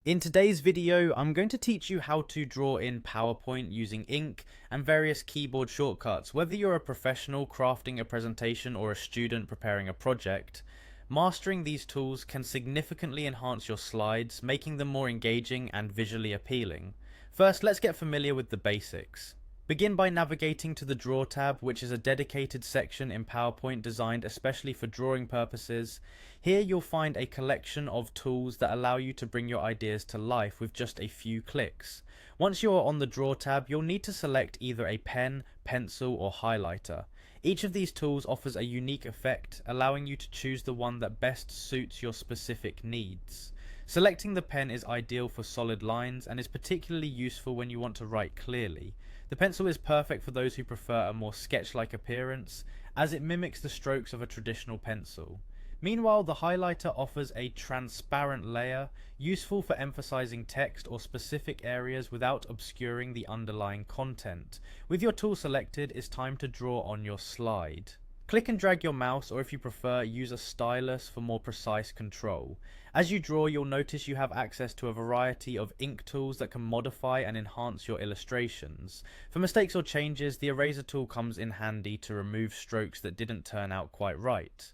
In today's video, I'm going to teach you how to draw in PowerPoint using ink and various keyboard shortcuts. Whether you're a professional crafting a presentation or a student preparing a project, mastering these tools can significantly enhance your slides, making them more engaging and visually appealing. First, let's get familiar with the basics. Begin by navigating to the Draw tab, which is a dedicated section in PowerPoint designed especially for drawing purposes. Here you'll find a collection of tools that allow you to bring your ideas to life with just a few clicks. Once you're on the Draw tab, you'll need to select either a pen, pencil, or highlighter. Each of these tools offers a unique effect, allowing you to choose the one that best suits your specific needs. Selecting the pen is ideal for solid lines and is particularly useful when you want to write clearly. The pencil is perfect for those who prefer a more sketch-like appearance, as it mimics the strokes of a traditional pencil. Meanwhile, the highlighter offers a transparent layer, useful for emphasizing text or specific areas without obscuring the underlying content. With your tool selected, it's time to draw on your slide. Click and drag your mouse, or if you prefer, use a stylus for more precise control. As you draw, you'll notice you have access to a variety of ink tools that can modify and enhance your illustrations. For mistakes or changes, the eraser tool comes in handy to remove strokes that didn't turn out quite right.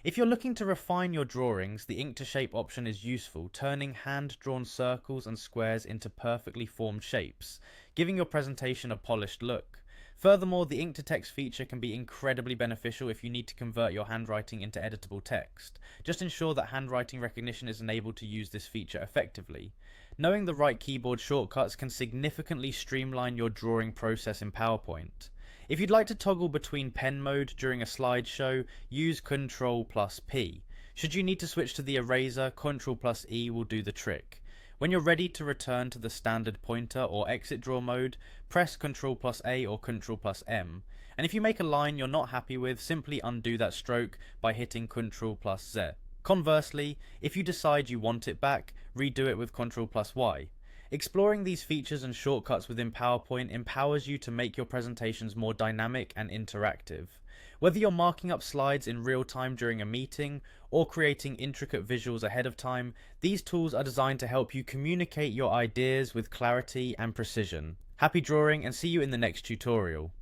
If you're looking to refine your drawings, the ink to shape option is useful, turning hand-drawn circles and squares into perfectly formed shapes, giving your presentation a polished look. Furthermore, the ink to text feature can be incredibly beneficial if you need to convert your handwriting into editable text. Just ensure that handwriting recognition is enabled to use this feature effectively. Knowing the right keyboard shortcuts can significantly streamline your drawing process in PowerPoint. If you'd like to toggle between pen mode during a slideshow, use Ctrl+P. Should you need to switch to the eraser, Ctrl+E will do the trick. When you're ready to return to the standard pointer or exit draw mode, press Ctrl+A or Ctrl+M. And if you make a line you're not happy with, simply undo that stroke by hitting Ctrl+Z. Conversely, if you decide you want it back, redo it with Ctrl+Y. Exploring these features and shortcuts within PowerPoint empowers you to make your presentations more dynamic and interactive. Whether you're marking up slides in real time during a meeting or creating intricate visuals ahead of time, these tools are designed to help you communicate your ideas with clarity and precision. Happy drawing, and see you in the next tutorial.